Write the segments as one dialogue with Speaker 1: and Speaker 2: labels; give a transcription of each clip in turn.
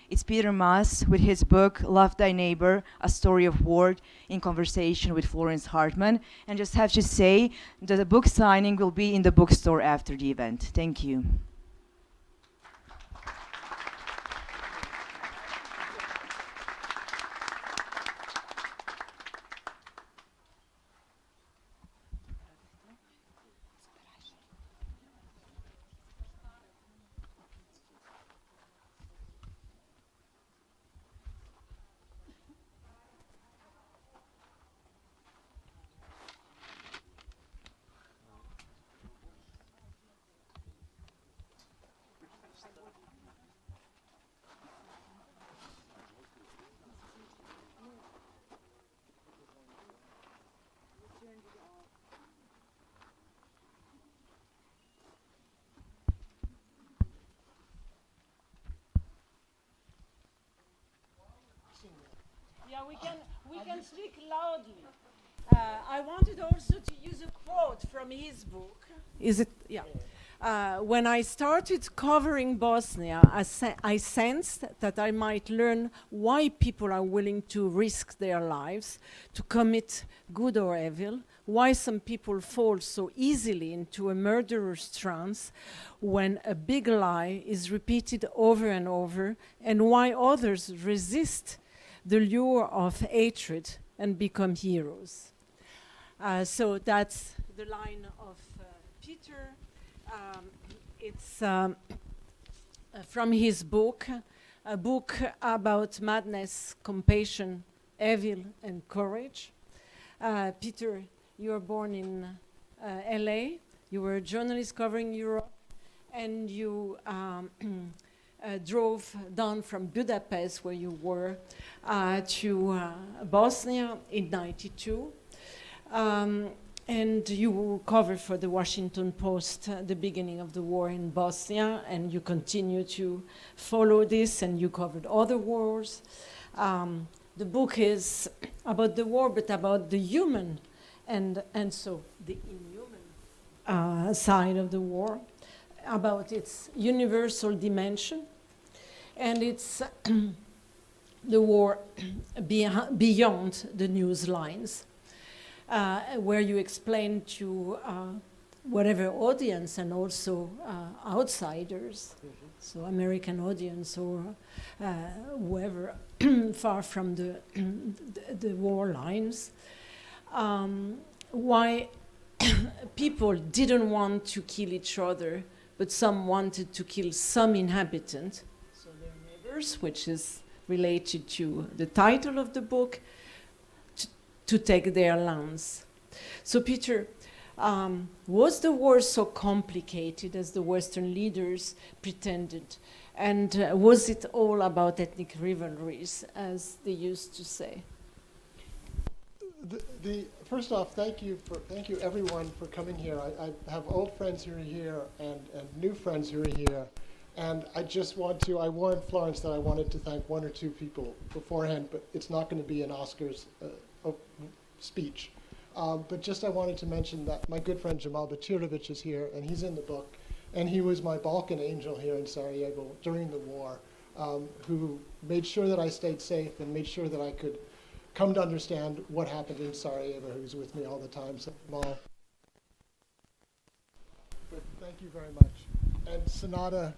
Speaker 1: It's Peter Maas with his book, Love Thy Neighbor, A Story of War, in conversation with Florence Hartman. And just have to say that the book signing will be in the bookstore after the event. Thank you.
Speaker 2: Yeah, we can speak loudly. I wanted also to use a quote from his book. Is it? Yeah. When I started covering Bosnia, I sensed that I might learn why people are willing to risk their lives to commit good or evil, why some people fall so easily into a murderer's trance when a big lie is repeated over and over, and why others resist the lure of hatred and become heroes. So that's the line of Peter. It's from his book, a book about madness, compassion, evil, and courage. Peter, you were born in LA. You were a journalist covering Europe, and you drove down from Budapest, where you were, to Bosnia in '92. And you covered for the Washington Post the beginning of the war in Bosnia, and you continue to follow this, and you covered other wars. The book is about the war, but about the human and so the inhuman side of the war, about its universal dimension, and it's the war beyond the news lines. Where you explain to whatever audience and also outsiders, so American audience or whoever far from the war lines, why people didn't want to kill each other, but some wanted to kill some inhabitant, so their neighbors, which is related to the title of the book, to take their lands. So Peter, was the war so complicated as the Western leaders pretended? And was it all about ethnic rivalries, as they used to say?
Speaker 3: First off, thank you everyone for coming here. I have old friends who are here and new friends who are here. And I warned Florence that I wanted to thank one or two people beforehand, but it's not going to be an Oscars speech. But just I wanted to mention that my good friend Jamal Batirovic is here, and he's in the book. And he was my Balkan angel here in Sarajevo during the war, who made sure that I stayed safe and made sure that I could come to understand what happened in Sarajevo, who's with me all the time. So Jamal. But thank you very much. And Sonata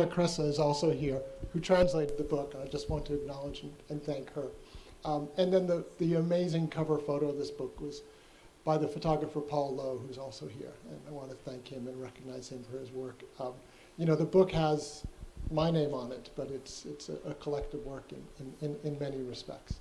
Speaker 3: Cressa is also here, who translated the book, and I just want to acknowledge and thank her. And then the amazing cover photo of this book was by the photographer Paul Lowe, who's also here. And I want to thank him and recognize him for his work. The book has my name on it, but it's a collective work in many respects.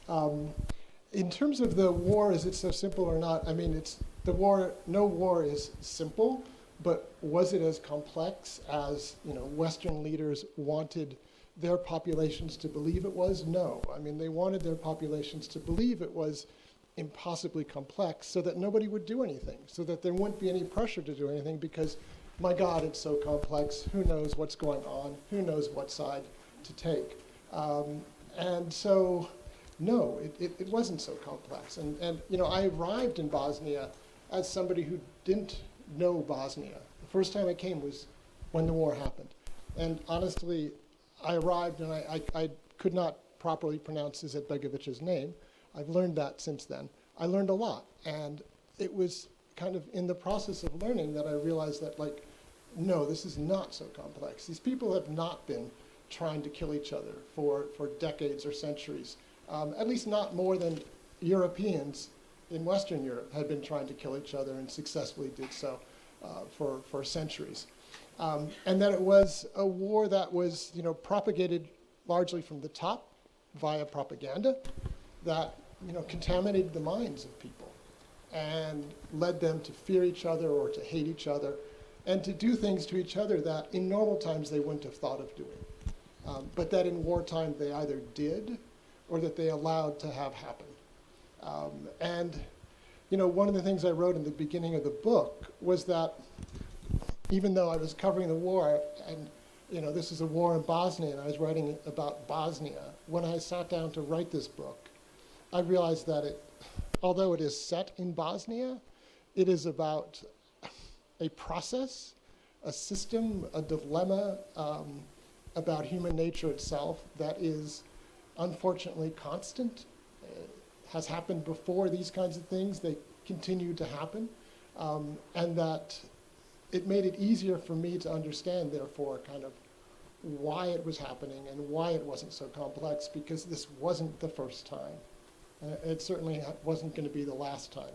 Speaker 3: In terms of the war, is it so simple or not? I mean, no war is simple, but was it as complex as Western leaders wanted their populations to believe it was? No. I mean, they wanted their populations to believe it was impossibly complex so that nobody would do anything, so that there wouldn't be any pressure to do anything because, my God, it's so complex. Who knows what's going on? Who knows what side to take? And so, no, it wasn't so complex. And I arrived in Bosnia as somebody who didn't know Bosnia. The first time I came was when the war happened. And honestly, I arrived and I could not properly pronounce Izetbegovich's name. I've learned that since then. I learned a lot, and it was kind of in the process of learning that I realized that, like, no, this is not so complex. These people have not been trying to kill each other for decades or centuries, at least not more than Europeans in Western Europe had been trying to kill each other and successfully did so for centuries. And that it was a war that was, propagated largely from the top via propaganda that, contaminated the minds of people and led them to fear each other or to hate each other and to do things to each other that in normal times they wouldn't have thought of doing. But that in wartime they either did or that they allowed to have happen. And one of the things I wrote in the beginning of the book was that even though I was covering the war, and this is a war in Bosnia, and I was writing about Bosnia, when I sat down to write this book, I realized that although it is set in Bosnia, it is about a process, a system, a dilemma about human nature itself that is unfortunately constant. Has happened before these kinds of things, they continue to happen, and that it made it easier for me to understand, therefore, kind of why it was happening and why it wasn't so complex, because this wasn't the first time. It certainly wasn't going to be the last time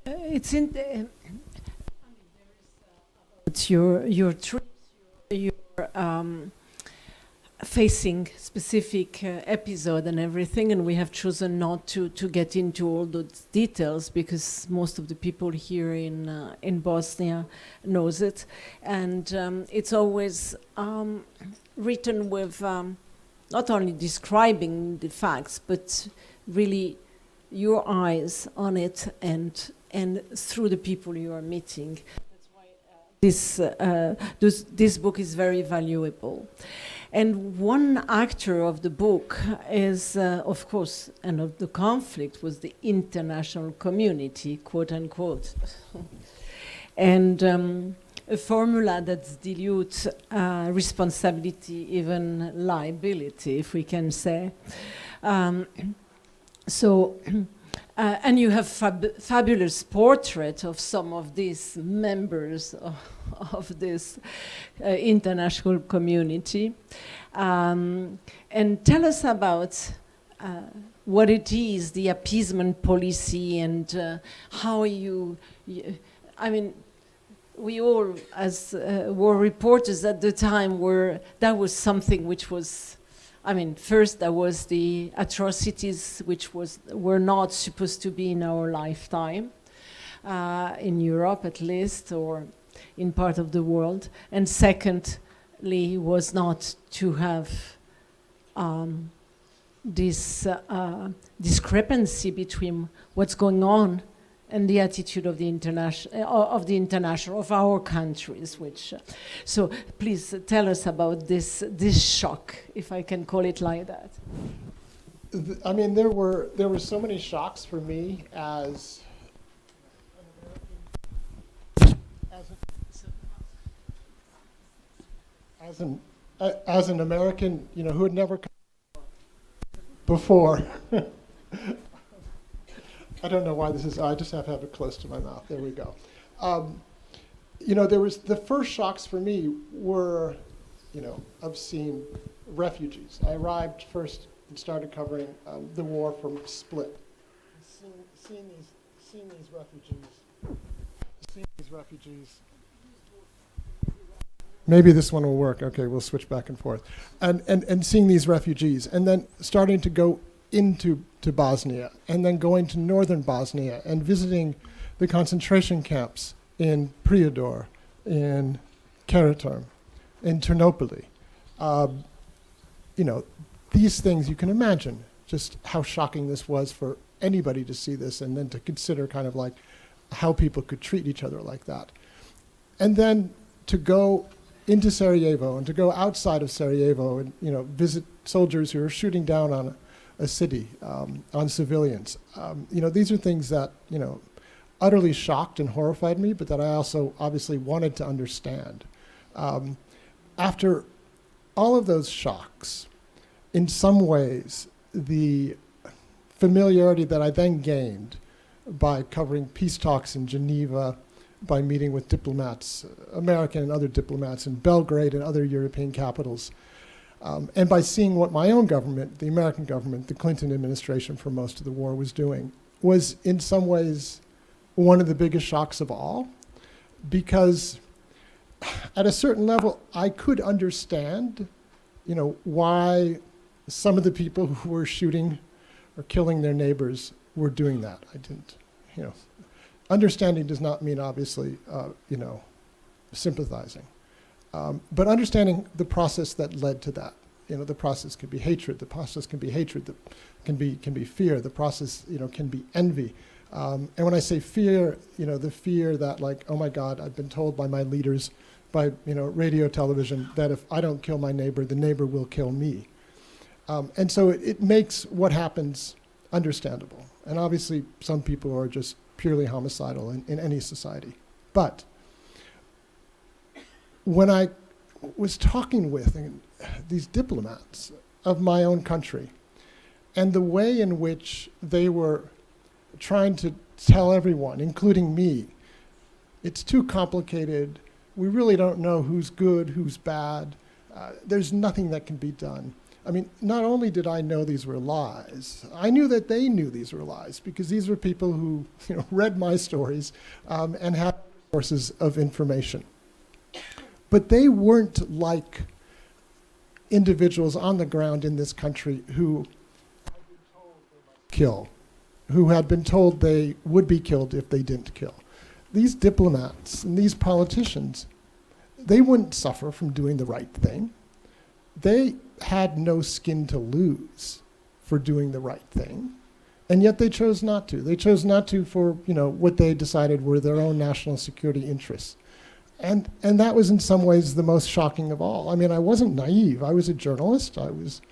Speaker 3: either.
Speaker 2: It's in the, it's your trips, your facing specific episode and everything, and we have chosen not to get into all those details because most of the people here in Bosnia knows it, and it's always written with not only describing the facts but really your eyes on it and through the people you are meeting. That's why this book is very valuable. And one actor of the book is, of course, and of the conflict was the international community, quote unquote. And a formula that dilutes responsibility, even liability, if we can say. And you have fabulous portrait of some of these members of this international community. And tell us about what it is, the appeasement policy, and how I mean, we all, as war reporters at the time, that was something which was, I mean, first there was the atrocities which were not supposed to be in our lifetime, in Europe at least, or in part of the world. And secondly was not to have this discrepancy between what's going on and the attitude of the international, of our countries, which. So please tell us about this shock, if I can call it like that.
Speaker 3: I mean, there were so many shocks for me as an American, who had never come before. I don't know why this is, I just have to have it close to my mouth. There we go. There was, the first shocks for me were, of seeing refugees. I arrived first and started covering the war from Split. Seeing these refugees. Maybe this one will work. Okay, we'll switch back and forth. And seeing these refugees, and then starting to go into Bosnia, and then going to northern Bosnia and visiting the concentration camps in Prijedor, in Karatorm, in Ternopili. These things, you can imagine just how shocking this was for anybody to see this, and then to consider kind of like how people could treat each other like that. And then to go into Sarajevo and to go outside of Sarajevo and visit soldiers who are shooting down on a city, on civilians. These are things that utterly shocked and horrified me, but that I also obviously wanted to understand. After all of those shocks, in some ways, the familiarity that I then gained by covering peace talks in Geneva, by meeting with diplomats, American and other diplomats in Belgrade and other European capitals, and by seeing what my own government, the American government, the Clinton administration for most of the war was doing, was in some ways one of the biggest shocks of all, because at a certain level, I could understand, why some of the people who were shooting or killing their neighbors were doing that. I didn't, understanding does not mean obviously, sympathizing. But understanding the process that led to that. The process can be hatred. The process can be hatred. That can be fear. The process, can be envy. And when I say fear, the fear that like, oh my God, I've been told by my leaders, by radio, television, that if I don't kill my neighbor, the neighbor will kill me. And so it makes what happens understandable. And obviously, some people are just purely homicidal in any society. But when I was talking with these diplomats of my own country, and the way in which they were trying to tell everyone, including me, it's too complicated, we really don't know who's good, who's bad, there's nothing that can be done. I mean, not only did I know these were lies, I knew that they knew these were lies, because these were people who read my stories and had sources of information. But they weren't like individuals on the ground in this country who had been told they might kill, who had been told they would be killed if they didn't kill. These diplomats and these politicians, they wouldn't suffer from doing the right thing. They had no skin to lose for doing the right thing, and yet they chose not to. They chose not to for what they decided were their own national security interests. And that was in some ways the most shocking of all. I mean, I wasn't naive. I was a journalist. I was,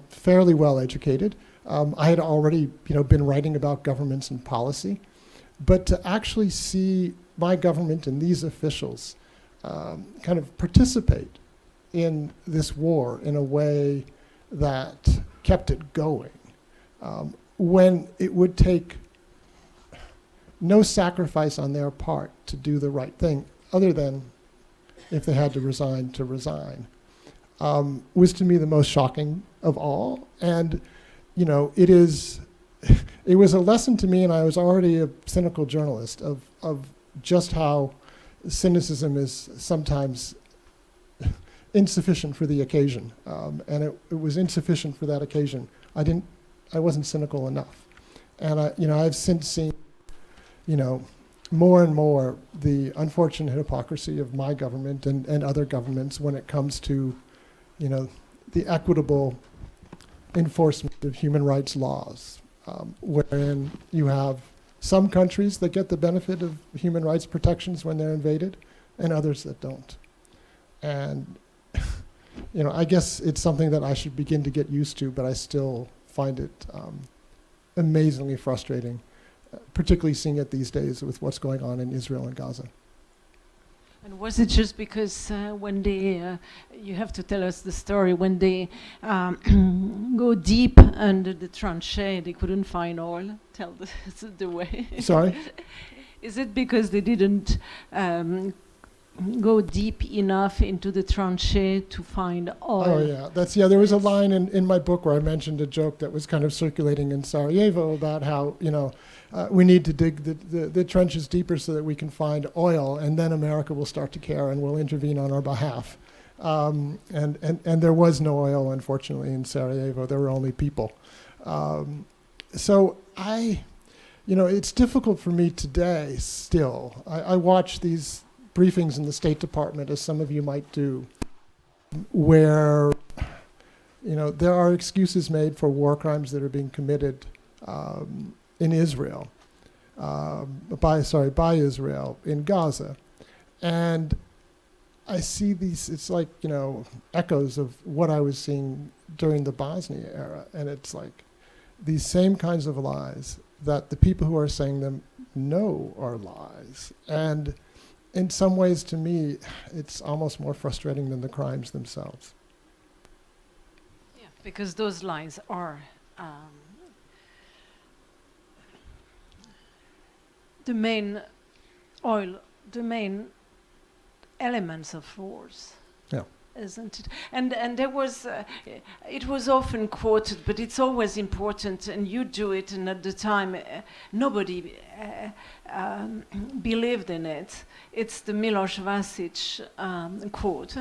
Speaker 3: fairly well educated. I had already, been writing about governments and policy. But to actually see my government and these officials kind of participate in this war in a way that kept it going, when it would take no sacrifice on their part to do the right thing, other than if they had to resign, was to me the most shocking of all. And, it was a lesson to me, and I was already a cynical journalist, of just how cynicism is sometimes insufficient for the occasion. And it was insufficient for that occasion. I wasn't cynical enough. And I've since seen, more and more the unfortunate hypocrisy of my government and other governments when it comes to, the equitable enforcement of human rights laws, wherein you have some countries that get the benefit of human rights protections when they're invaded, and others that don't. And, I guess it's something that I should begin to get used to, but I still find it amazingly frustrating, particularly seeing it these days with what's going on in Israel and Gaza.
Speaker 2: And was it just because when they, you have to tell us the story, when they go deep under the tranchée, they couldn't find oil? Tell the way.
Speaker 3: Sorry?
Speaker 2: Is it because they didn't go deep enough into the tranchée to find oil?
Speaker 3: Oh yeah, there was a line in my book where I mentioned a joke that was kind of circulating in Sarajevo about how, we need to dig the trenches deeper so that we can find oil, and then America will start to care and will intervene on our behalf. And there was no oil, unfortunately, in Sarajevo. There were only people. So it's difficult for me today still. I watch these briefings in the State Department, as some of you might do, where there are excuses made for war crimes that are being committed in Israel, by Israel in Gaza, and I see these. It's like echoes of what I was seeing during the Bosnia era, and it's like these same kinds of lies that the people who are saying them know are lies. And in some ways, to me, it's almost more frustrating than the crimes themselves.
Speaker 2: Yeah, because those lies are the main elements of wars.
Speaker 3: Yeah.
Speaker 2: Isn't it? And there was, it was often quoted, but it's always important, and you do it, and at the time nobody believed in it. It's the Miloš Vasić quote,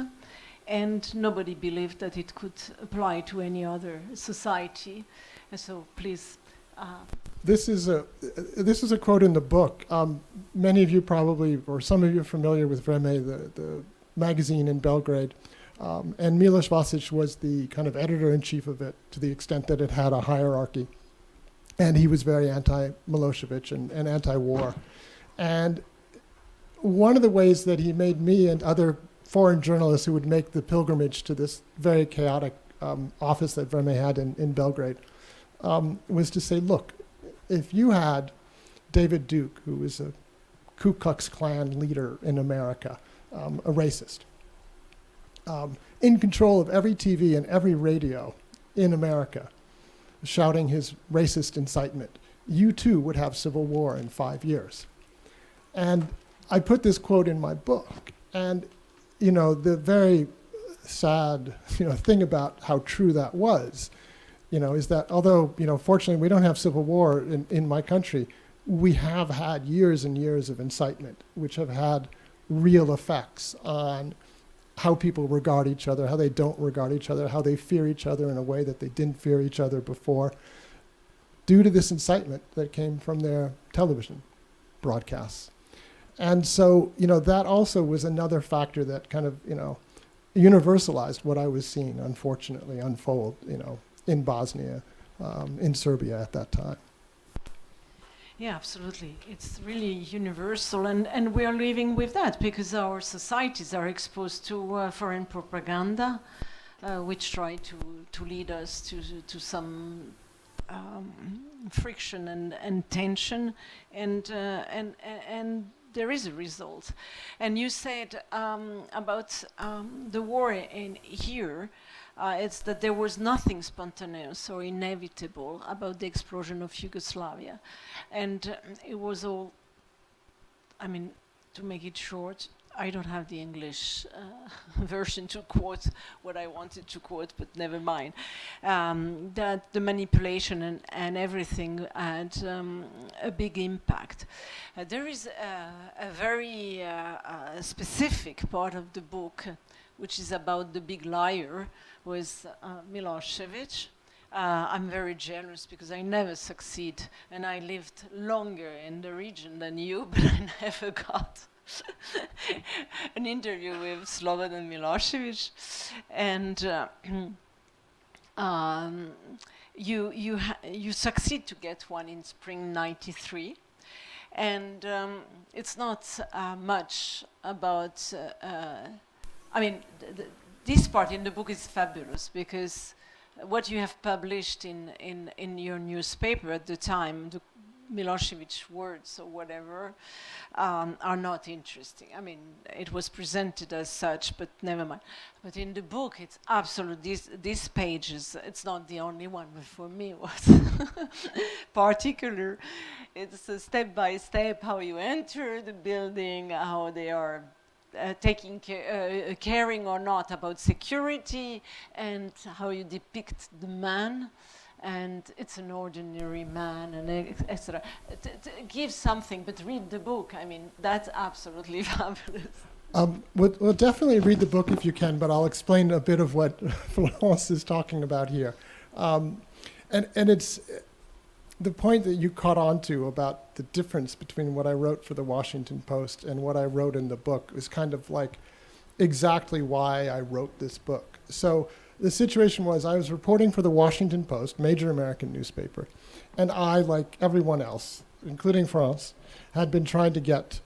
Speaker 2: and nobody believed that it could apply to any other society. And so please.
Speaker 3: This is a quote in the book. Many of you probably, or some of you are familiar with Vreme, the magazine in Belgrade. And Miloš Vasić was the kind of editor-in-chief of it, to the extent that it had a hierarchy. And he was very anti-Milosevic and anti-war. And one of the ways that he made me and other foreign journalists who would make the pilgrimage to this very chaotic office that Vreme had in Belgrade was to say, look, if you had David Duke, who was a Ku Klux Klan leader in America, a racist, in control of every TV and every radio in America, shouting his racist incitement, you too would have civil war in 5 years. And I put this quote in my book. And, the very sad, thing about how true that was, is that although, fortunately we don't have civil war in my country, we have had years and years of incitement, which have had real effects on how people regard each other, how they don't regard each other, how they fear each other in a way that they didn't fear each other before, due to this incitement that came from their television broadcasts. And so, that also was another factor that kind of, universalized what I was seeing, unfortunately, unfold, in Bosnia, in Serbia at that time.
Speaker 2: Yeah, absolutely. It's really universal, and we are living with that because our societies are exposed to foreign propaganda, which try to lead us to some friction and tension, and there is a result. And you said about the war in here. It's that there was nothing spontaneous or inevitable about the explosion of Yugoslavia. And it was all, to make it short, I don't have the English version to quote what I wanted to quote, but never mind. That the manipulation and everything had a big impact. There is a very specific part of the book which is about the big liar, was Milosevic. I'm very jealous because I never succeed, and I lived longer in the region than you, but I never got an interview with Slobodan Milosevic. And you succeed to get one in spring '93, and it's not much about. This part in the book is fabulous because what you have published in your newspaper at the time, the Milosevic words or whatever, are not interesting. It was presented as such, but never mind. But in the book, it's absolutely, these pages, it's not the only one, but for me it was particular. It's a step by step how you enter the building, how they are taking caring or not about security, and how you depict the man, and it's an ordinary man, and etc. Give something, but read the book. That's absolutely fabulous.
Speaker 3: Well, definitely read the book if you can, but I'll explain a bit of what Florence is talking about here. And it's the point that you caught on to about the difference between what I wrote for the Washington Post and what I wrote in the book is kind of like exactly why I wrote this book. So the situation was I was reporting for the Washington Post, major American newspaper, and I, like everyone else, including France, had been trying to get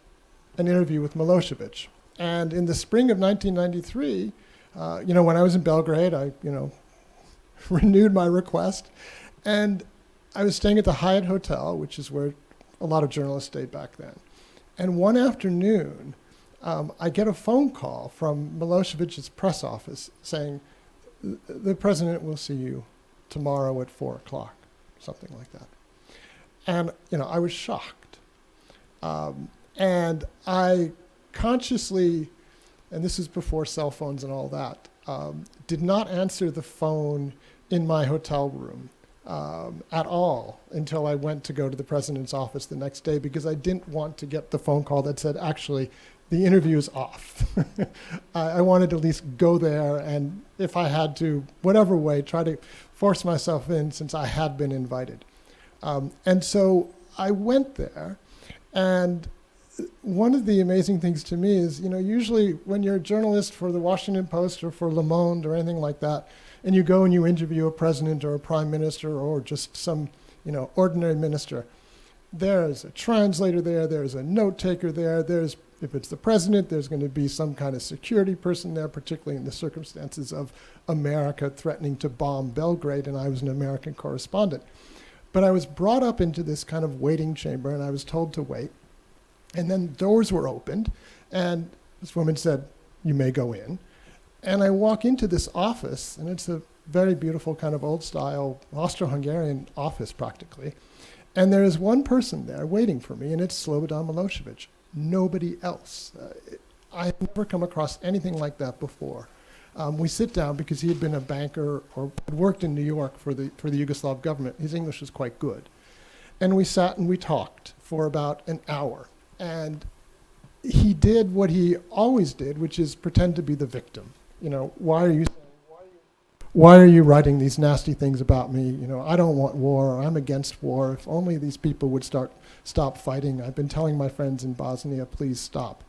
Speaker 3: an interview with Milosevic. And in the spring of 1993, when I was in Belgrade, I, renewed my request, and I was staying at the Hyatt Hotel, which is where A lot of journalists stayed back then. And one afternoon, I get a phone call from Milosevic's press office saying, the president will see you tomorrow at 4 o'clock, something like that. And, I was shocked. And I consciously, and this is before cell phones and all that, did not answer the phone in my hotel room at all until I went to go to the president's office the next day, because I didn't want to get the phone call that said, actually, the interview is off. I wanted to at least go there, and if I had to, whatever way, try to force myself in, since I had been invited. And so I went there, and one of the amazing things to me is, usually when you're a journalist for the Washington Post or for Le Monde or anything like that, and you go and you interview a president or a prime minister or just some, ordinary minister, there's a translator there, there's a note taker there, if it's the president, there's going to be some kind of security person there, particularly in the circumstances of America threatening to bomb Belgrade, and I was an American correspondent. But I was brought up into this kind of waiting chamber, and I was told to wait. And then doors were opened, and this woman said, "You may go in." And I walk into this office, and it's a very beautiful kind of old-style Austro-Hungarian office, practically. And there is one person there waiting for me, and it's Slobodan Milosevic. Nobody else. I had never come across anything like that before. We sit down because he had been a banker or had worked in New York for the Yugoslav government. His English was quite good. And we sat and we talked for about an hour. And he did what he always did, which is pretend to be the victim. Why are you writing these nasty things about me? I don't want war. I'm against war. If only these people would stop fighting. I've been telling my friends in Bosnia, please stop.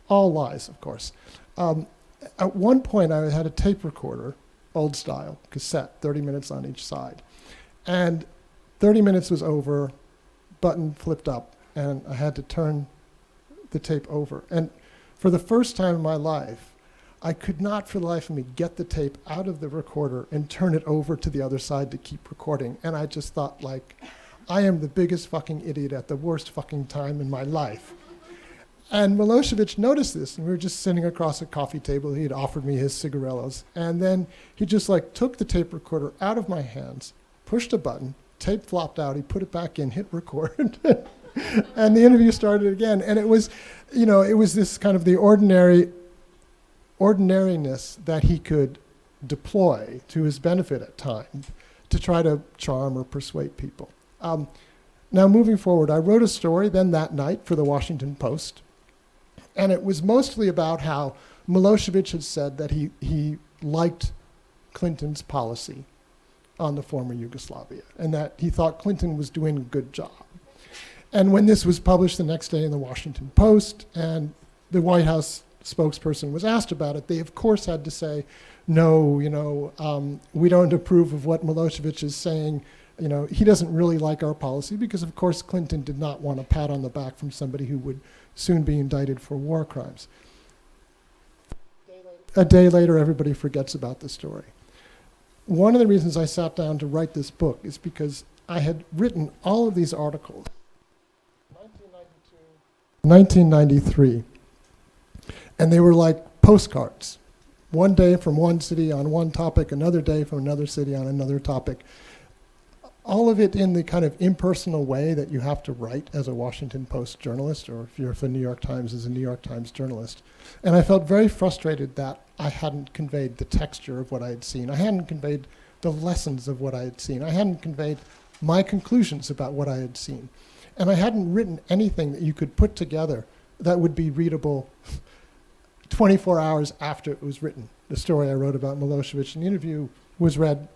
Speaker 3: All lies, of course. At one point, I had a tape recorder, old style, cassette, 30 minutes on each side. And 30 minutes was over, button flipped up, and I had to turn the tape over. And for the first time in my life, I could not for the life of me get the tape out of the recorder and turn it over to the other side to keep recording. And I just thought, I am the biggest fucking idiot at the worst fucking time in my life. And Milosevic noticed this, and we were just sitting across a coffee table. He had offered me his cigarillos. And then he just took the tape recorder out of my hands, pushed a button, tape flopped out, he put it back in, hit record, and the interview started again. And it was, it was this kind of the ordinariness that he could deploy to his benefit at times to try to charm or persuade people. Now, moving forward, I wrote a story then that night for the Washington Post, and it was mostly about how Milosevic had said that he liked Clinton's policy on the former Yugoslavia, and that he thought Clinton was doing a good job. And when this was published the next day in the Washington Post, and the White House spokesperson was asked about it, they of course had to say, no, we don't approve of what Milosevic is saying. He doesn't really like our policy, because of course Clinton did not want a pat on the back from somebody who would soon be indicted for war crimes. A day later, everybody forgets about the story. One of the reasons I sat down to write this book is because I had written all of these articles, 1993, and they were like postcards. One day from one city on one topic, another day from another city on another topic. All of it in the kind of impersonal way that you have to write as a Washington Post journalist, or if you're for New York Times, as a New York Times journalist. And I felt very frustrated that I hadn't conveyed the texture of what I had seen. I hadn't conveyed the lessons of what I had seen. I hadn't conveyed my conclusions about what I had seen. And I hadn't written anything that you could put together that would be readable 24 hours after it was written. The story I wrote about Milosevic in the interview was read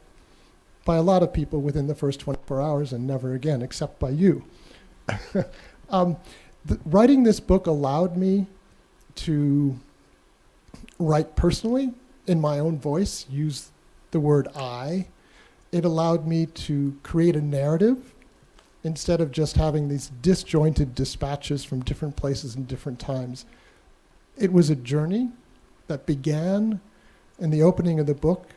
Speaker 3: by a lot of people within the first 24 hours and never again, except by you. Writing this book allowed me to write personally in my own voice, use the word I. It allowed me to create a narrative instead of just having these disjointed dispatches from different places and different times. It was a journey that began, and the opening of the book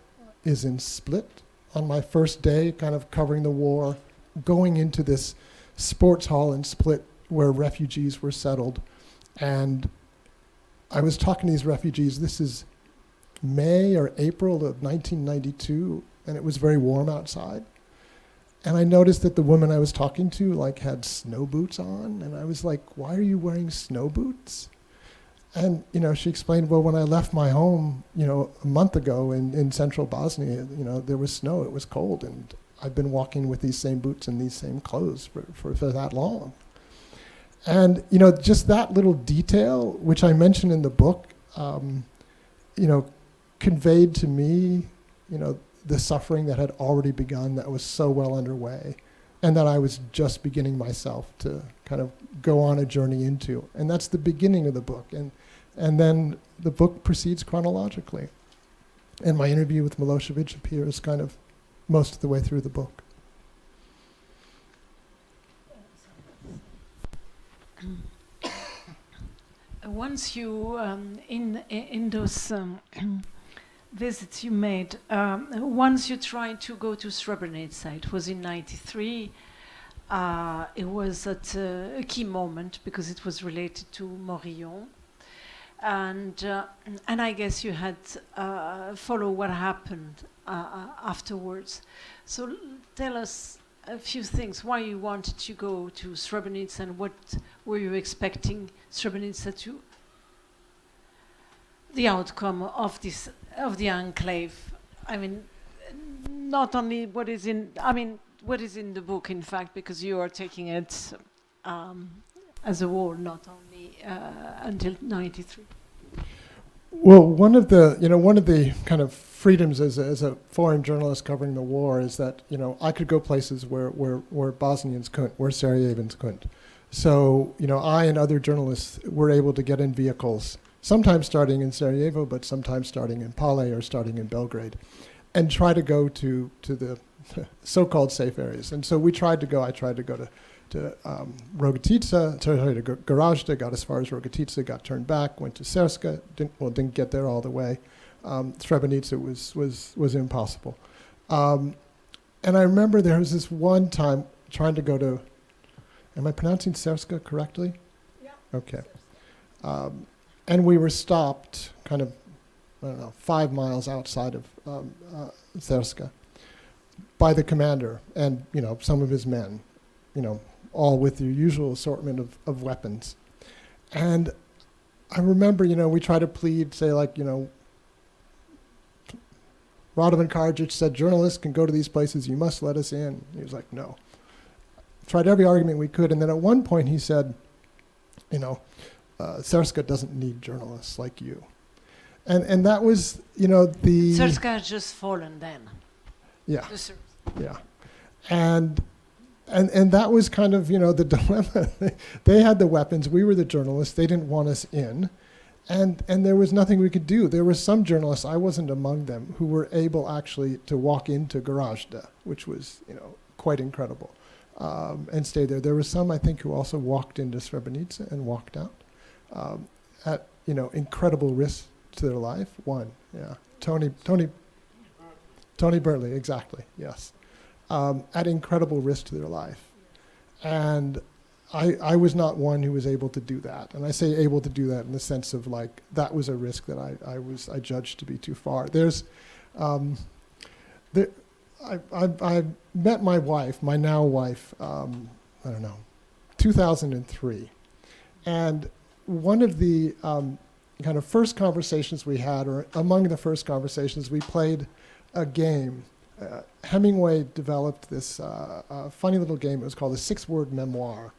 Speaker 3: is in Split, on my first day kind of covering the war, going into this sports hall in Split where refugees were settled. And I was talking to these refugees. This is May or April of 1992, and it was very warm outside. And I noticed that the woman I was talking to like had snow boots on, and I was like, "Why are you wearing snow boots?" And she explained, "Well, when I left my home, a month ago in central Bosnia, there was snow. It was cold, and I've been walking with these same boots and these same clothes for that long." And just that little detail, which I mention in the book, conveyed to me, the suffering that had already begun, that was so well underway, and that I was just beginning myself to kind of go on a journey into. And that's the beginning of the book. And then the book proceeds chronologically. And my interview with Milosevic appears kind of most of the way through the book.
Speaker 2: Once you, in those visits you made, once you tried to go to Srebrenica, it was in '93. It was at a key moment because it was related to Morillon, and I guess you had follow what happened afterwards. So tell us a few things. Why you wanted to go to Srebrenica, and what were you expecting Srebrenica to? The outcome of the enclave. I mean, not only what is in. I mean, what is in the book, in fact, because you are taking it as a whole, not only until '93.
Speaker 3: Well, one of the kind of freedoms as a foreign journalist covering the war is that I could go places where Bosnians couldn't, where Sarajevans couldn't. So I and other journalists were able to get in vehicles, sometimes starting in Sarajevo, but sometimes starting in Pale or starting in Belgrade, and try to go to the so-called safe areas. And so I tried to go to Rogatica, to Gorazde, got as far as Rogatica, got turned back, went to Cerska, didn't get there all the way. Srebrenica was impossible. And I remember there was this one time trying to go to, am I pronouncing Cerska correctly?
Speaker 2: Yeah.
Speaker 3: Okay. And we were stopped kind of, 5 miles outside of Cerska by the commander and, some of his men, all with the usual assortment of weapons. And I remember, we tried to plead, say like, Radovan Karadzic said, journalists can go to these places, you must let us in. He was like, no. Tried every argument we could, and then at one point he said, Cerska doesn't need journalists like you. And that was, the...
Speaker 2: Cerska had just fallen then.
Speaker 3: Yeah, yeah. And that was kind of, the dilemma. They had the weapons, we were the journalists, they didn't want us in. And there was nothing we could do. There were some journalists, I wasn't among them, who were able actually to walk into Gorazde, which was, quite incredible, and stay there. There were some, I think, who also walked into Srebrenica and walked out at, incredible risk to their life. One, yeah. Tony Burley, exactly, yes. At incredible risk to their life. And I was not one who was able to do that. And I say able to do that in the sense of like, that was a risk that I judged to be too far. I met my wife, my now wife, 2003. And one of the kind of first conversations we had, or among the first conversations, we played a game. Hemingway developed this funny little game. It was called a 6-word memoir.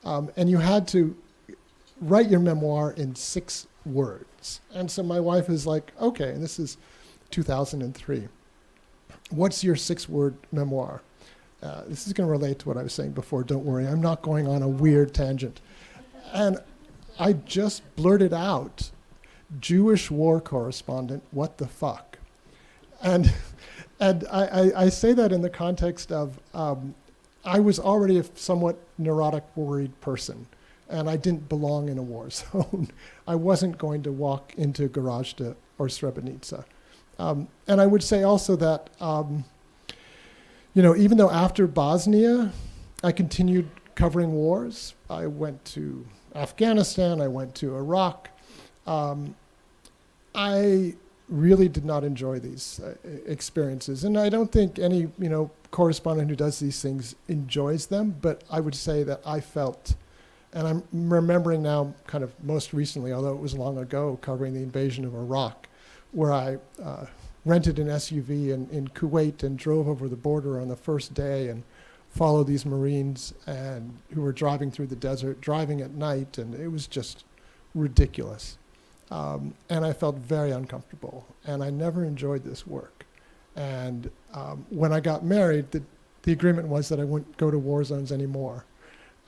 Speaker 3: And you had to write your memoir in 6 words. And so my wife is like, okay, and this is 2003. What's your 6-word memoir? This is going to relate to what I was saying before. Don't worry, I'm not going on a weird tangent. And I just blurted out, Jewish war correspondent, what the fuck? And I say that in the context of I was already a somewhat neurotic, worried person, and I didn't belong in a war zone. I wasn't going to walk into Gorazde or Srebrenica. And I would say also that, even though after Bosnia, I continued covering wars. I went to Afghanistan, I went to Iraq. I really did not enjoy these experiences, and I don't think any correspondent who does these things enjoys them, but I would say that I felt, and I'm remembering now kind of most recently, although it was long ago, covering the invasion of Iraq, where I rented an SUV in Kuwait and drove over the border on the first day and followed these Marines and who were driving through the desert, driving at night, and it was just ridiculous. And I felt very uncomfortable, and I never enjoyed this work. And when I got married, the agreement was that I wouldn't go to war zones anymore.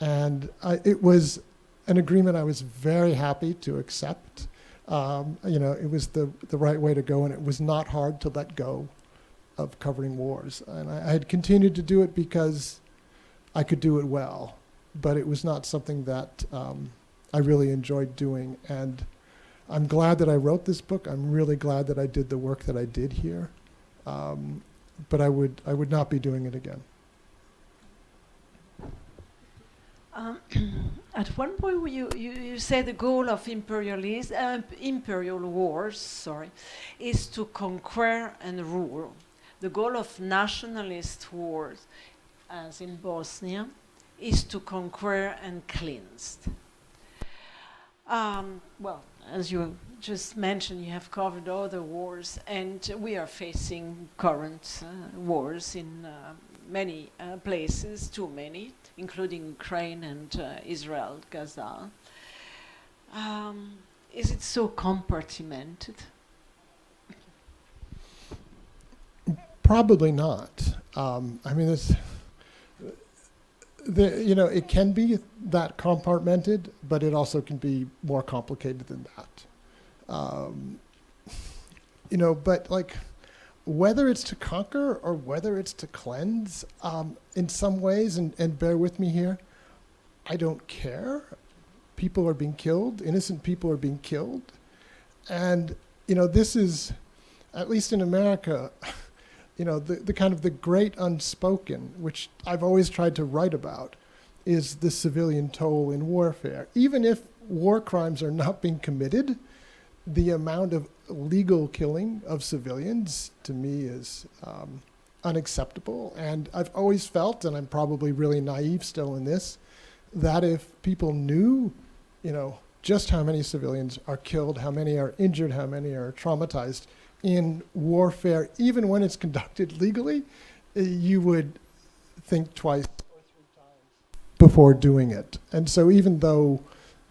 Speaker 3: And it was an agreement I was very happy to accept. It was the right way to go, and it was not hard to let go of covering wars. And I had continued to do it because I could do it well, but it was not something that I really enjoyed doing. And I'm glad that I wrote this book. I'm really glad that I did the work that I did here. But I would not be doing it again.
Speaker 2: At one point, you said the goal of imperial wars, is to conquer and rule. The goal of nationalist wars, as in Bosnia, is to conquer and cleanse. Well, as you just mentioned, you have covered other wars, and we are facing current wars in many places, too many, including Ukraine and Israel, Gaza. Is it so compartmented?
Speaker 3: Probably not. It can be that compartmented, but it also can be more complicated than that. But like, whether it's to conquer or whether it's to cleanse, in some ways, and bear with me here, I don't care. People are being killed, innocent people are being killed. And, this is, at least in America, the kind of the great unspoken, which I've always tried to write about, is the civilian toll in warfare. Even if war crimes are not being committed, the amount of legal killing of civilians, to me, is unacceptable. And I've always felt, and I'm probably really naive still in this, that if people knew, just how many civilians are killed, how many are injured, how many are traumatized in warfare, even when it's conducted legally, you would think twice or three times before doing it. And so even though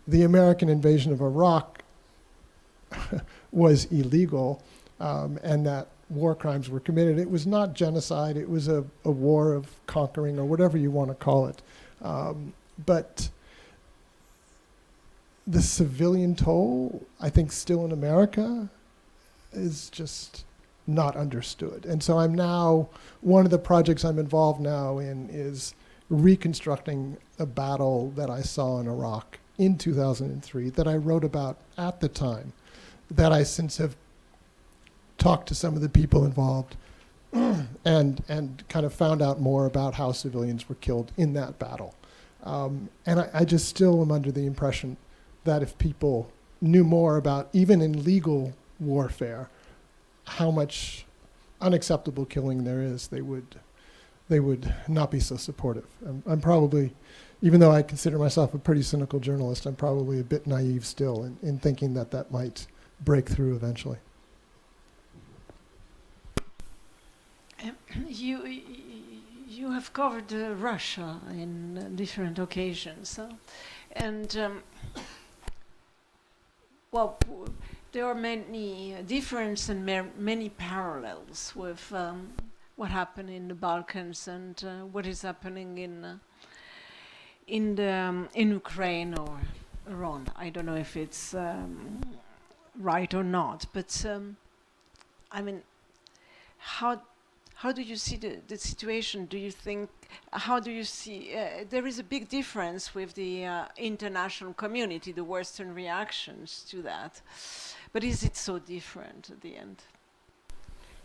Speaker 3: the American invasion of Iraq was illegal, and that war crimes were committed, it was not genocide, it was a war of conquering, or whatever you want to call it. But the civilian toll, I think, still in America is just not understood. And so I'm now, one of the projects I'm involved now in is reconstructing a battle that I saw in Iraq in 2003 that I wrote about at the time, that I since have talked to some of the people involved and kind of found out more about how civilians were killed in that battle. And I just still am under the impression that if people knew more about, even in legal warfare, how much unacceptable killing there is, they would not be so supportive. I'm probably, even though I consider myself a pretty cynical journalist, I'm probably a bit naive still in thinking that might break through eventually.
Speaker 2: You have covered Russia in different occasions, and well, there are many differences and many parallels with what happened in the Balkans and what is happening in Ukraine or Iran. I don't know if it's right or not, but I mean, how do you see the situation? Do you think, how do you see, there is a big difference with the international community, the Western reactions to that. But is it so different at the end?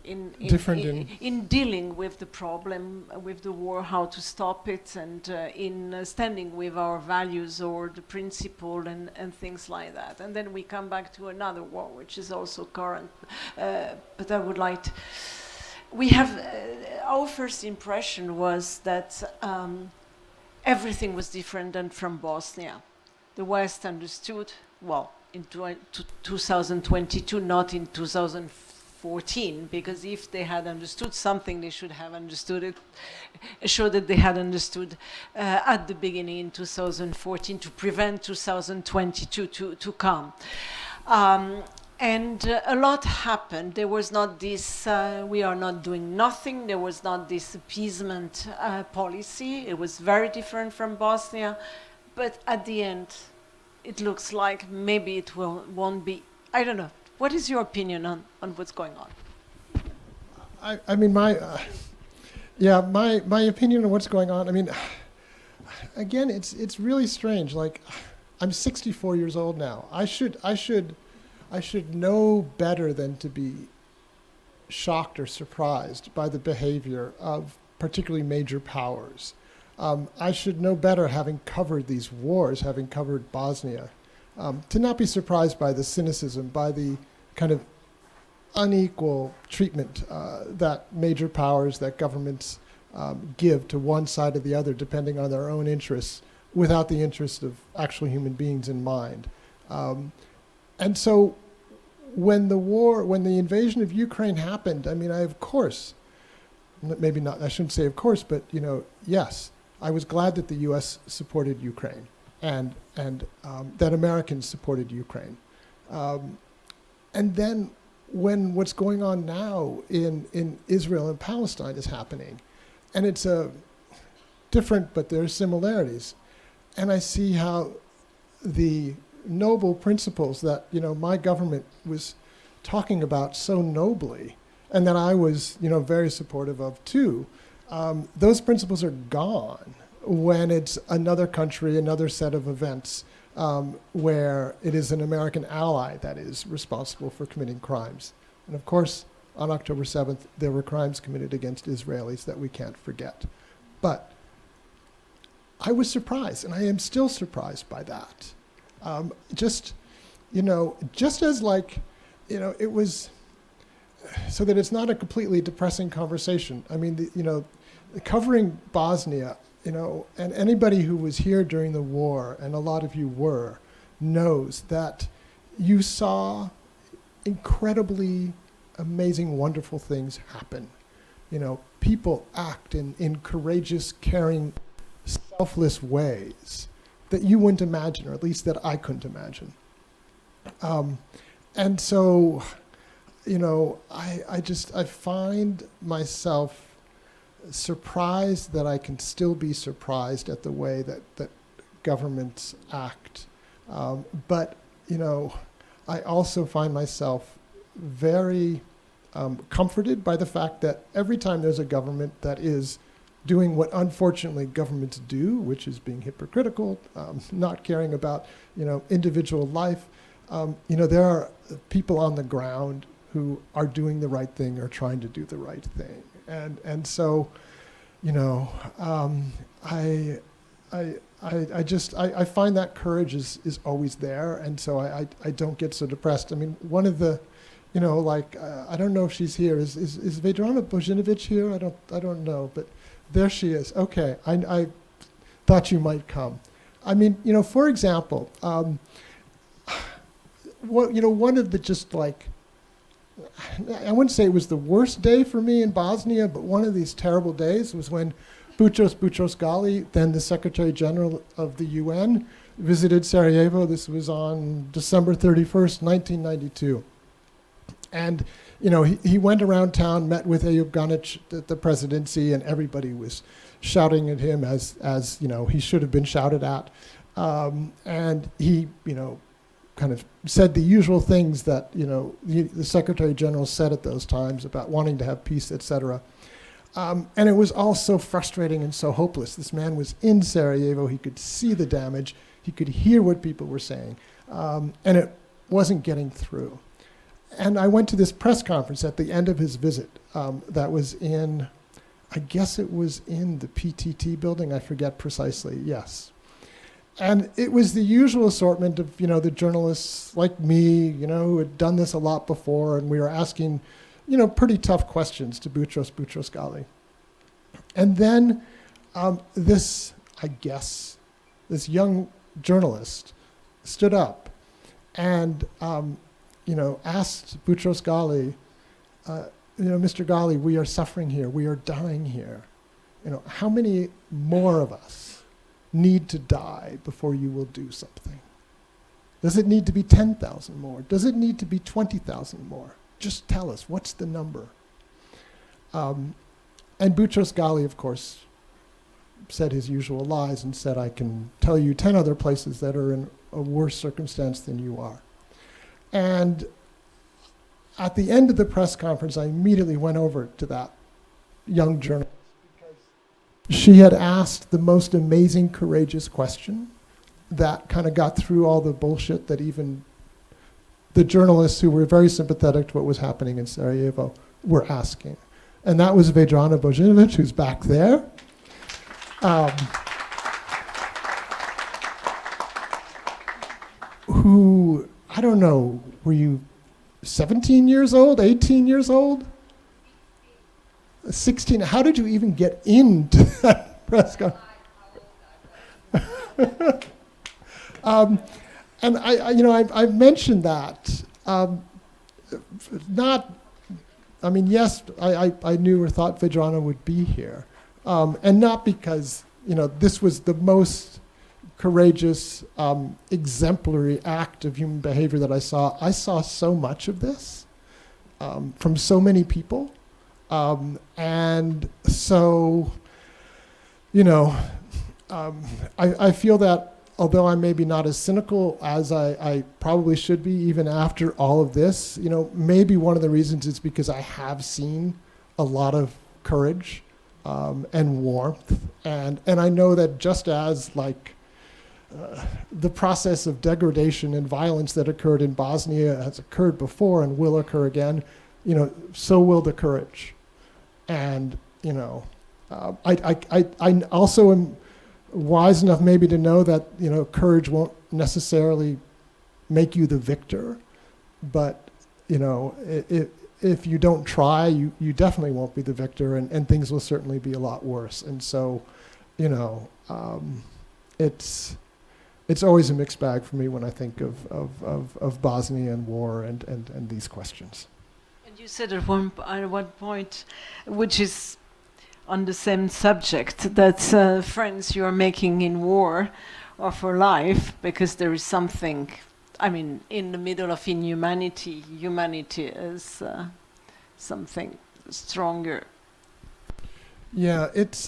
Speaker 2: in dealing with the problem, with the war, how to stop it, and in standing with our values or the principle and things like that. And then we come back to another war, which is also current. But I would like to, we have, our first impression was that everything was different than from Bosnia. The West understood, well, in 2022, not in 2014, because if they had understood something, they should have understood it, show that they had understood at the beginning in 2014 to prevent 2022 to come. And a lot happened. There was not this, we are not doing nothing. There was not this appeasement policy. It was very different from Bosnia. But at the end, it looks like maybe it won't be. I don't know. What is your opinion on what's going on?
Speaker 3: I mean, my opinion on what's going on, I mean, again, it's really strange. Like, I'm 64 years old now. I should know better than to be shocked or surprised by the behavior of particularly major powers. I should know better, having covered these wars, having covered Bosnia, to not be surprised by the cynicism, by the kind of unequal treatment that major powers, that governments give to one side or the other, depending on their own interests, without the interest of actual human beings in mind. And so when the invasion of Ukraine happened, I mean, of course, maybe not, I shouldn't say of course, but, yes, I was glad that the U.S. supported Ukraine and that Americans supported Ukraine. And then when what's going on now in Israel and Palestine is happening, and it's different, but there are similarities, and I see how the noble principles that my government was talking about so nobly, and that I was very supportive of too, those principles are gone when it's another country, another set of events where it is an American ally that is responsible for committing crimes. And of course, on October 7th, there were crimes committed against Israelis that we can't forget. But I was surprised, and I am still surprised by that. Just as like, it was, so that it's not a completely depressing conversation. I mean, covering Bosnia, and anybody who was here during the war, and a lot of you were, knows that you saw incredibly amazing, wonderful things happen. People act in courageous, caring, selfless ways that you wouldn't imagine, or at least that I couldn't imagine. And so, I find myself surprised that I can still be surprised at the way that governments act. But, I also find myself very comforted by the fact that every time there's a government that is doing what unfortunately governments do, which is being hypocritical, not caring about individual life, there are people on the ground who are doing the right thing or trying to do the right thing, and so I find that courage is always there, and so I don't get so depressed. I mean, one of the I don't know if she's here. Is Vedrana Bojinovic here? I don't know, but there she is. Okay, I thought you might come. I mean, for example, one of the just like, I wouldn't say it was the worst day for me in Bosnia, but one of these terrible days was when Boutros Boutros-Ghali, then the Secretary General of the UN, visited Sarajevo. This was on December 31st, 1992. And, he went around town, met with Eyüp Ganic at the presidency, and everybody was shouting at him as he should have been shouted at. And he, kind of said the usual things that, the Secretary General said at those times about wanting to have peace, etc. And it was all so frustrating and so hopeless. This man was in Sarajevo. He could see the damage. He could hear what people were saying. And it wasn't getting through. And I went to this press conference at the end of his visit that was in, I guess it was in the PTT building, I forget precisely, yes. And it was the usual assortment of, the journalists like me, who had done this a lot before, and we were asking, pretty tough questions to Boutros Boutros-Ghali. And then this young journalist stood up and, asked Boutros-Ghali, Mr. Ghali, we are suffering here, we are dying here. How many more of us need to die before you will do something? Does it need to be 10,000 more? Does it need to be 20,000 more? Just tell us, what's the number? And Boutros-Ghali, of course, said his usual lies and said, I can tell you 10 other places that are in a worse circumstance than you are. And at the end of the press conference, I immediately went over to that young journalist because she had asked the most amazing, courageous question that kind of got through all the bullshit that even the journalists who were very sympathetic to what was happening in Sarajevo were asking. And that was Vedrana Bojinovic, who's back there. Who, I don't know, were you 17 years old, 18 years old? 16. How did you even get into that press conference? And I've mentioned that. Yes, I knew or thought Vedrana would be here. And not because, this was the most courageous, exemplary act of human behavior that I saw. I saw so much of this from so many people. And so, I feel that although I'm maybe not as cynical as I probably should be even after all of this, maybe one of the reasons is because I have seen a lot of courage and warmth. And I know that just as the process of degradation and violence that occurred in Bosnia has occurred before and will occur again, so will the courage. And, I also am wise enough maybe to know that, courage won't necessarily make you the victor, but, if you don't try, you definitely won't be the victor, and things will certainly be a lot worse. And so, it's always a mixed bag for me when I think of Bosnia and war and these questions.
Speaker 2: And you said at one point, which is on the same subject, that friends you are making in war or for life, because there is something, in the middle of inhumanity, humanity is something stronger.
Speaker 3: Yeah, it's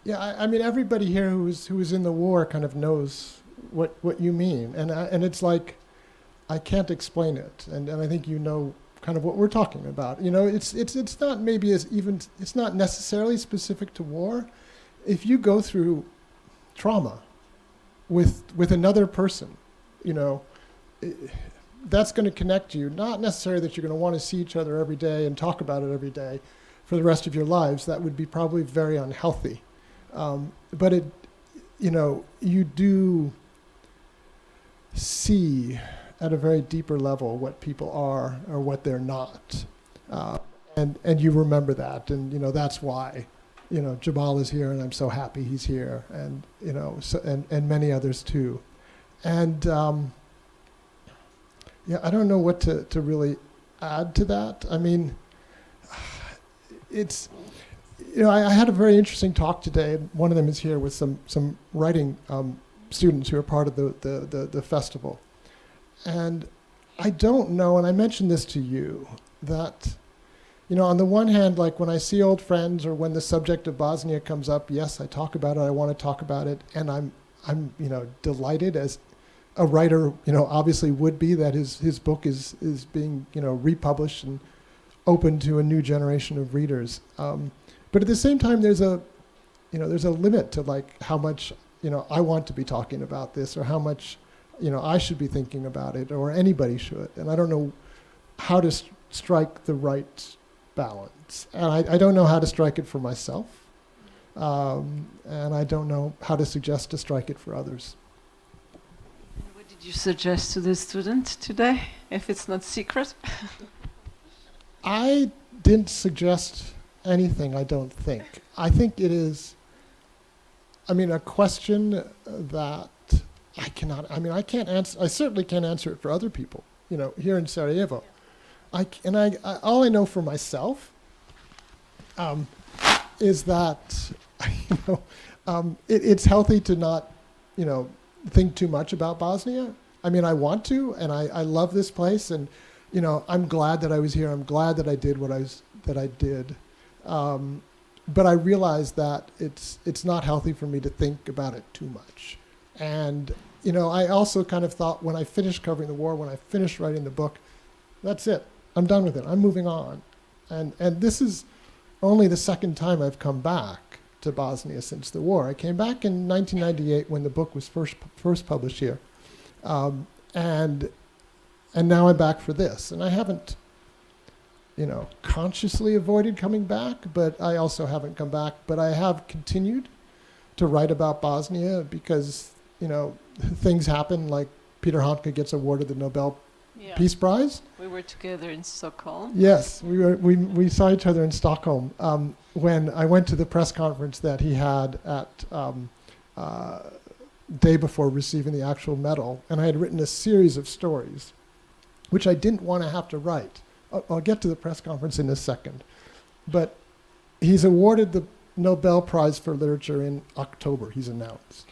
Speaker 3: everybody here who was in the war kind of knows what you mean, and it's like I can't explain it, and I think kind of what we're talking about. It's not maybe it's not necessarily specific to war. If you go through trauma with another person, that's going to connect you. Not necessarily that you're going to want to see each other every day and talk about it every day for the rest of your lives. That would be probably very unhealthy. But you do see at a very deeper level what people are or what they're not. And you remember that, and that's why Jamal is here, and I'm so happy he's here, and and many others too. And I don't know what to really add to that. It's I had a very interesting talk today. One of them is here with some writing students who are part of the festival. And I don't know, and I mentioned this to you, that, on the one hand, like when I see old friends or when the subject of Bosnia comes up, yes, I talk about it, I want to talk about it, and I'm delighted as a writer, obviously would be that his book is being, republished and open to a new generation of readers. But at the same time, there's a limit to like how much, I want to be talking about this, or how much I should be thinking about it, or anybody should. And I don't know how to strike the right balance. And I don't know how to strike it for myself. And I don't know how to suggest to strike it for others.
Speaker 4: And what did you suggest to the student today, if it's not secret?
Speaker 3: I didn't suggest anything, I don't think. I think it is, a question that I can't answer. I certainly can't answer it for other people, here in Sarajevo. All I know for myself is that, it's healthy to not, think too much about Bosnia. I want to, and I love this place, and, I'm glad that I was here. I'm glad that I did that I did. But I realized that it's not healthy for me to think about it too much. And, I also kind of thought when I finished covering the war, when I finished writing the book, that's it. I'm done with it. I'm moving on. And this is only the second time I've come back to Bosnia since the war. I came back in 1998 when the book was first published here. And now I'm back for this. And I haven't, consciously avoided coming back, but I also haven't come back. But I have continued to write about Bosnia because, things happen, like Peter Handke gets awarded the Nobel Peace Prize.
Speaker 4: We were together in Stockholm.
Speaker 3: Yes, we saw each other in Stockholm when I went to the press conference that he had at day before receiving the actual medal, and I had written a series of stories, which I didn't want to have to write. I'll get to the press conference in a second, but he's awarded the Nobel Prize for Literature in October. He's announced,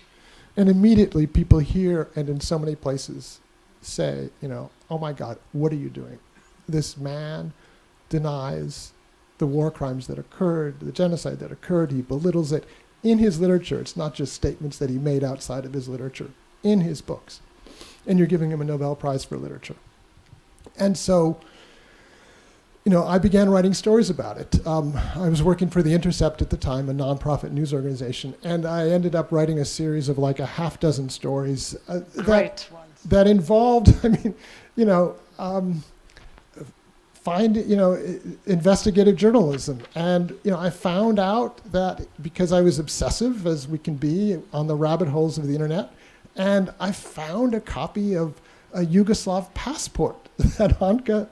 Speaker 3: and immediately people here and in so many places say, oh my God, what are you doing? This man denies the war crimes that occurred, the genocide that occurred. He belittles it in his literature. It's not just statements that he made outside of his literature, in his books. And you're giving him a Nobel Prize for Literature. And so, I began writing stories about it. I was working for The Intercept at the time, a nonprofit news organization, and I ended up writing a series of like a half dozen stories that involved, investigative journalism. And, I found out that because I was obsessive, as we can be, on the rabbit holes of the internet, and I found a copy of a Yugoslav passport that Handke,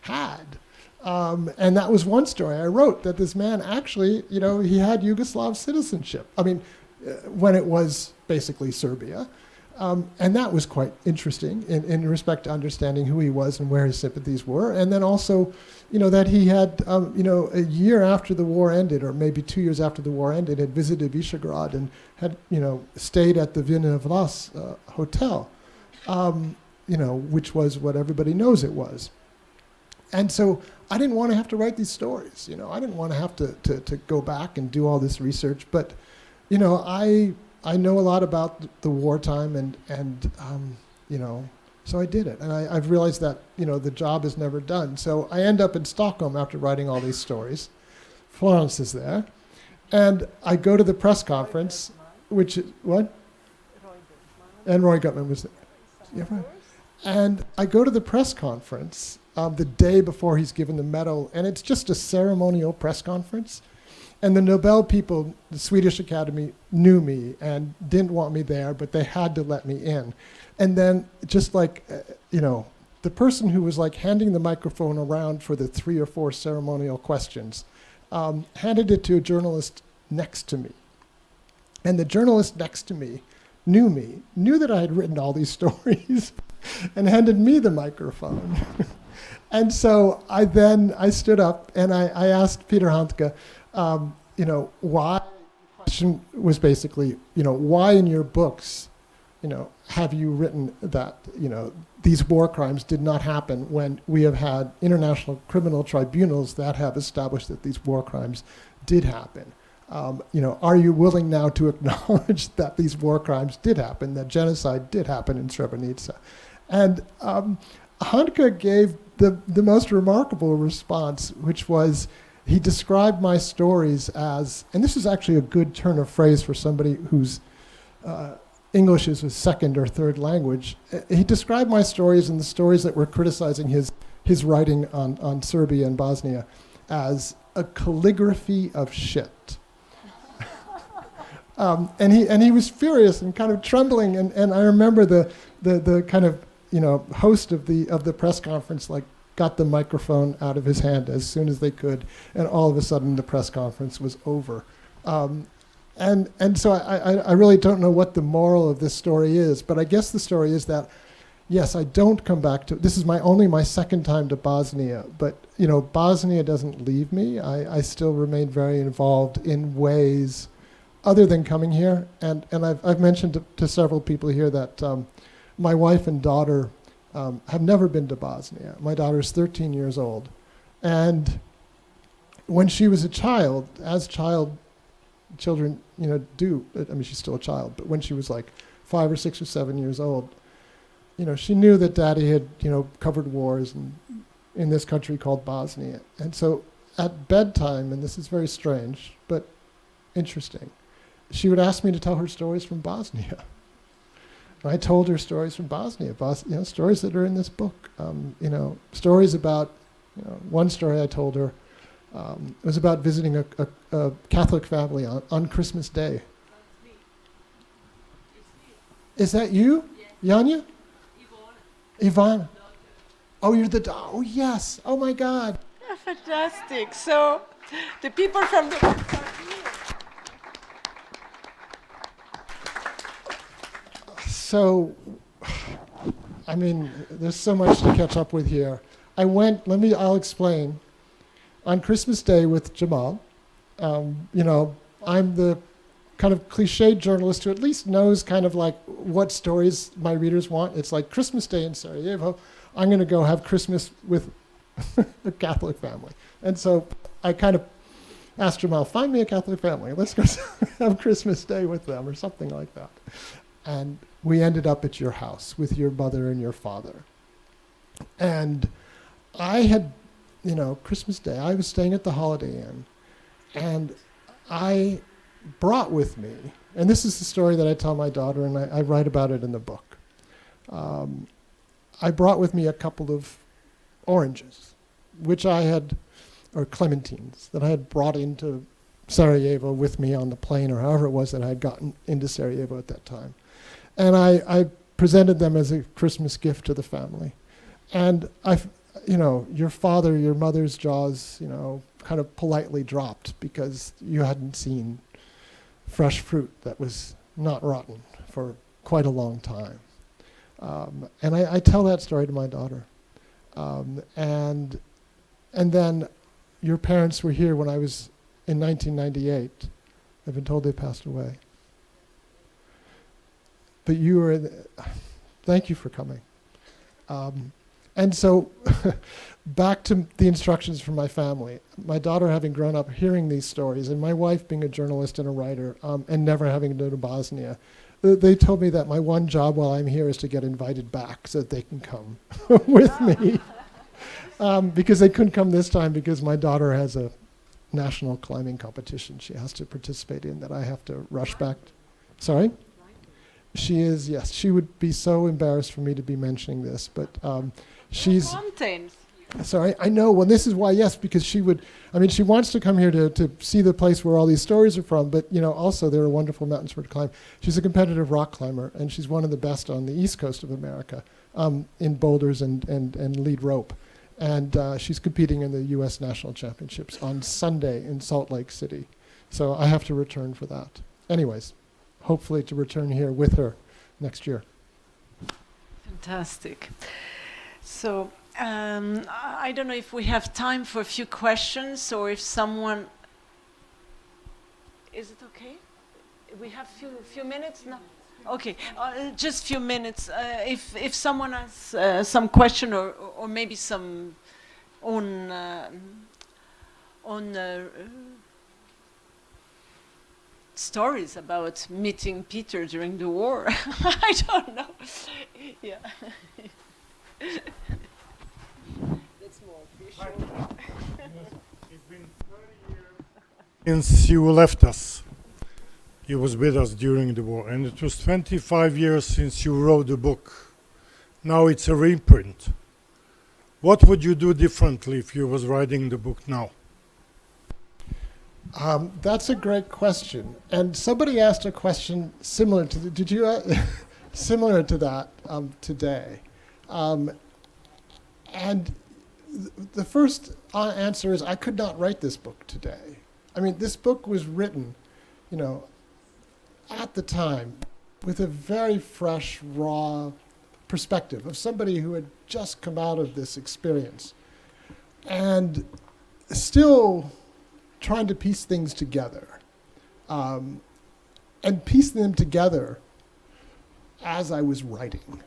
Speaker 3: had. And that was one story I wrote, that this man actually, he had Yugoslav citizenship. When it was basically Serbia. And that was quite interesting in respect to understanding who he was and where his sympathies were. And then also, that he had, a year after the war ended, or maybe 2 years after the war ended, had visited Visegrad and had, stayed at the Vina Vlas hotel, which was what everybody knows it was. And so I didn't want to have to write these stories. I didn't want to have to go back and do all this research. But, I know a lot about the wartime, and so I did it. And I've realized that, the job is never done. So I end up in Stockholm after writing all these stories. Florence is there. And I go to the press conference, which is, what? And Roy Gutman was there. Yeah, right. And I go to the press conference the day before he's given the medal, and it's just a ceremonial press conference. And the Nobel people, the Swedish Academy, knew me and didn't want me there, but they had to let me in. And then just like, the person who was like handing the microphone around for the 3 or 4 ceremonial questions handed it to a journalist next to me. And the journalist next to me knew that I had written all these stories and handed me the microphone. And so I stood up and I asked Peter Handke, why, the question was basically, why in your books, have you written that, these war crimes did not happen when we have had international criminal tribunals that have established that these war crimes did happen? Are you willing now to acknowledge that these war crimes did happen, that genocide did happen in Srebrenica? And Handke gave the most remarkable response, which was, he described my stories as, and this is actually a good turn of phrase for somebody who's English is his second or third language. He described my stories and the stories that were criticizing his writing on Serbia and Bosnia as a calligraphy of shit. And he was furious and kind of trembling. And I remember the kind of host of the press conference got the microphone out of his hand as soon as they could, and all of a sudden the press conference was over. And so I really don't know what the moral of this story is, but I guess the story is that, yes, I don't come back to, this is only my second time to Bosnia, but Bosnia doesn't leave me. I still remain very involved in ways other than coming here. And I've mentioned to several people here that my wife and daughter have never been to Bosnia. My daughter's 13 years old. And when she was a child, as children do, I mean, she's still a child, but when she was like 5 or 6 or 7 years old, she knew that Daddy had, covered wars in this country called Bosnia. And so at bedtime, and this is very strange, but interesting, she would ask me to tell her stories from Bosnia. And I told her stories from Bosnia, stories that are in this book. Stories about, one story I told her was about visiting a Catholic family on Christmas Day. Is that you, Yanya? Ivana. Oh, you're the dog. Oh, yes. Oh, my God.
Speaker 2: Fantastic. So the people from the...
Speaker 3: So, I mean, there's so much to catch up with here. I'll explain. On Christmas Day with Jamal, I'm the kind of cliched journalist who at least knows kind of like what stories my readers want. It's like Christmas Day in Sarajevo. I'm going to go have Christmas with a Catholic family. And so I kind of asked Jamal, find me a Catholic family. Let's go have Christmas Day with them or something like that. And we ended up at your house with your mother and your father. And I had, Christmas Day, I was staying at the Holiday Inn, and I brought with me, and this is the story that I tell my daughter, and I write about it in the book. I brought with me a couple of oranges, or clementines, that I had brought into Sarajevo with me on the plane, or however it was that I had gotten into Sarajevo at that time. And I presented them as a Christmas gift to the family. And your father, your mother's jaws, kind of politely dropped because you hadn't seen fresh fruit that was not rotten for quite a long time. And I tell that story to my daughter. And then your parents were here when I was in 1998. I've been told they passed away. But thank you for coming. And so back to the instructions from my family. My daughter having grown up hearing these stories, and my wife being a journalist and a writer, and never having been to Bosnia, they told me that my one job while I'm here is to get invited back so that they can come with me. Because they couldn't come this time because my daughter has a national climbing competition she has to participate in that I have to rush back. Sorry? She is, yes. She would be so embarrassed for me to be mentioning this, but she's...
Speaker 2: Mountains.
Speaker 3: Sorry, I know. Well, this is why, yes, because she wants to come here to see the place where all these stories are from, but, also there are wonderful mountains for her to climb. She's a competitive rock climber, and she's one of the best on the east coast of America in boulders and lead rope. And she's competing in the U.S. National Championships on Sunday in Salt Lake City. So I have to return for that. Anyways, hopefully to return here with her next year.
Speaker 2: Fantastic. So I don't know if we have time for a few questions or if someone... Is it okay? We have few minutes now? Okay, just few minutes. If someone has some question or maybe some on stories about meeting Peter during the war. I don't know. Yeah. That's more official.
Speaker 5: It's been 30 years since you left us. He was with us during the war, and it was 25 years since you wrote the book. Now it's a reprint. What would you do differently if you was writing the book now?
Speaker 3: That's a great question. And somebody asked a question similar to similar to that today. And the first answer is I could not write this book today. I mean, this book was written, at the time with a very fresh, raw perspective of somebody who had just come out of this experience and still trying to piece things together, and piecing them together as I was writing.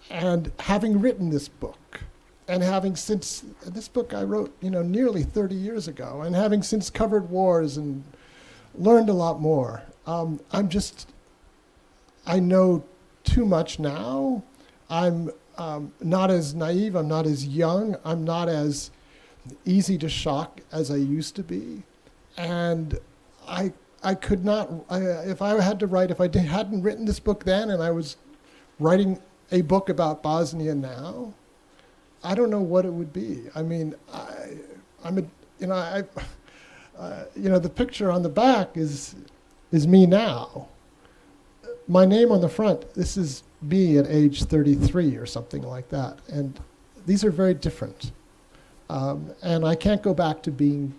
Speaker 3: And having written this book, and having since, this book I wrote, nearly 30 years ago, and having since covered wars and learned a lot more, I know too much now. I'm not as naive, I'm not as young, I'm not as easy to shock as I used to be. And I could not, if I hadn't written this book then and I was writing a book about Bosnia now, I don't know what it would be. I mean, the picture on the back is me now. My name on the front, this is me at age 33 or something like that. And these are very different. And I can't go back to being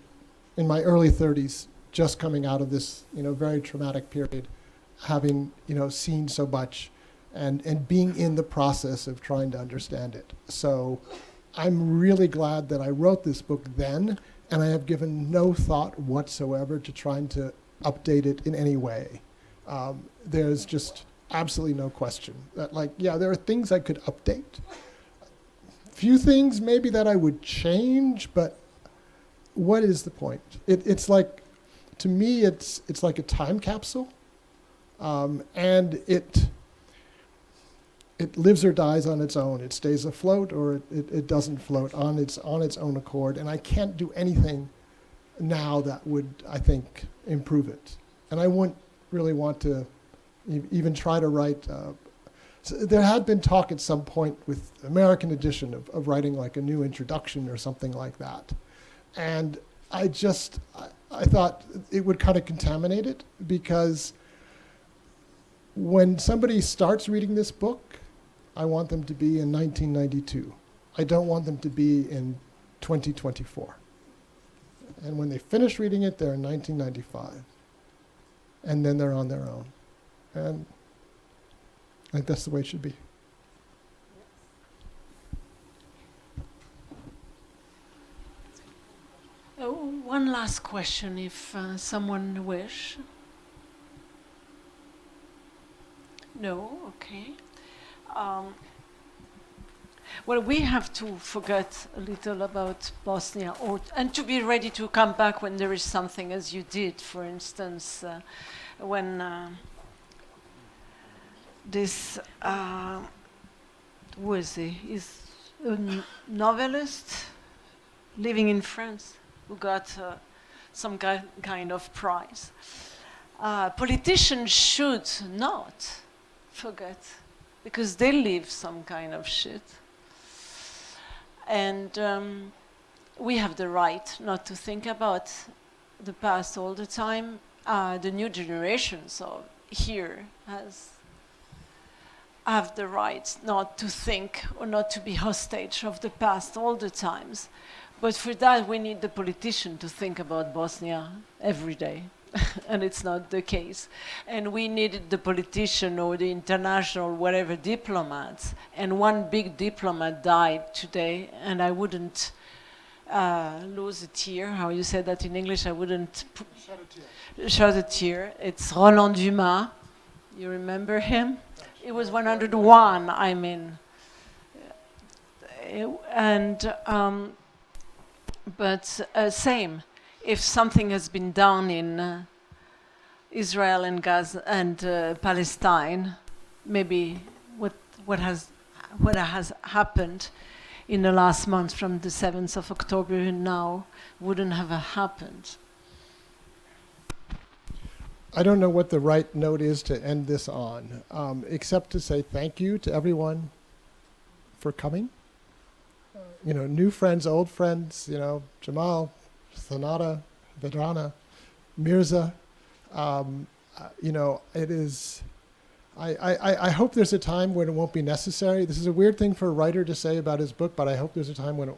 Speaker 3: in my early 30s, just coming out of this, very traumatic period, having, seen so much and being in the process of trying to understand it. So I'm really glad that I wrote this book then, and I have given no thought whatsoever to trying to update it in any way. There's just absolutely no question that, there are things I could update. Few things maybe that I would change, but what is the point? It's like, to me, it's like a time capsule, and it lives or dies on its own. It stays afloat or it doesn't float on its own accord, and I can't do anything now that would, I think, improve it. And I wouldn't really want to even try to write. So there had been talk at some point with American edition of writing like a new introduction or something like that. And I thought it would kind of contaminate it, because when somebody starts reading this book, I want them to be in 1992. I don't want them to be in 2024. And when they finish reading it, they're in 1995. And then they're on their own. And I think that's the way it should be.
Speaker 4: Oh, one last question, if someone wish. No, okay. Well, we have to forget a little about Bosnia, and to be ready to come back when there is something, as you did, for instance, when this, who is he? He's a novelist living in France who got some kind of prize. Politicians should not forget, because they live some kind of shit. And we have the right not to think about the past all the time. The new generations here have the right not to think or not to be hostage of the past all the times. But for that, we need the politician to think about Bosnia every day. And it's not the case. And we needed the politician or the international, whatever, diplomats. And one big diplomat died today, and I wouldn't lose a tear. How you said that in English? I wouldn't shed a tear. It's Roland Dumas. You remember him? It was 101, I mean. And, but same. If something has been done in Israel and Gaza and Palestine, maybe what has happened in the last month from the 7th of October and now wouldn't have happened.
Speaker 3: I don't know what the right note is to end this on, except to say thank you to everyone for coming. New friends, old friends, Jamal, Sanada, Vedrana, Mirza. It is, I hope there's a time when it won't be necessary. This is a weird thing for a writer to say about his book, but I hope there's a time when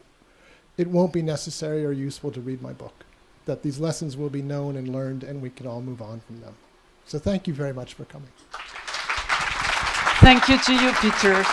Speaker 3: it won't be necessary or useful to read my book, that these lessons will be known and learned and we can all move on from them. So thank you very much for coming.
Speaker 4: Thank you to you, Peter.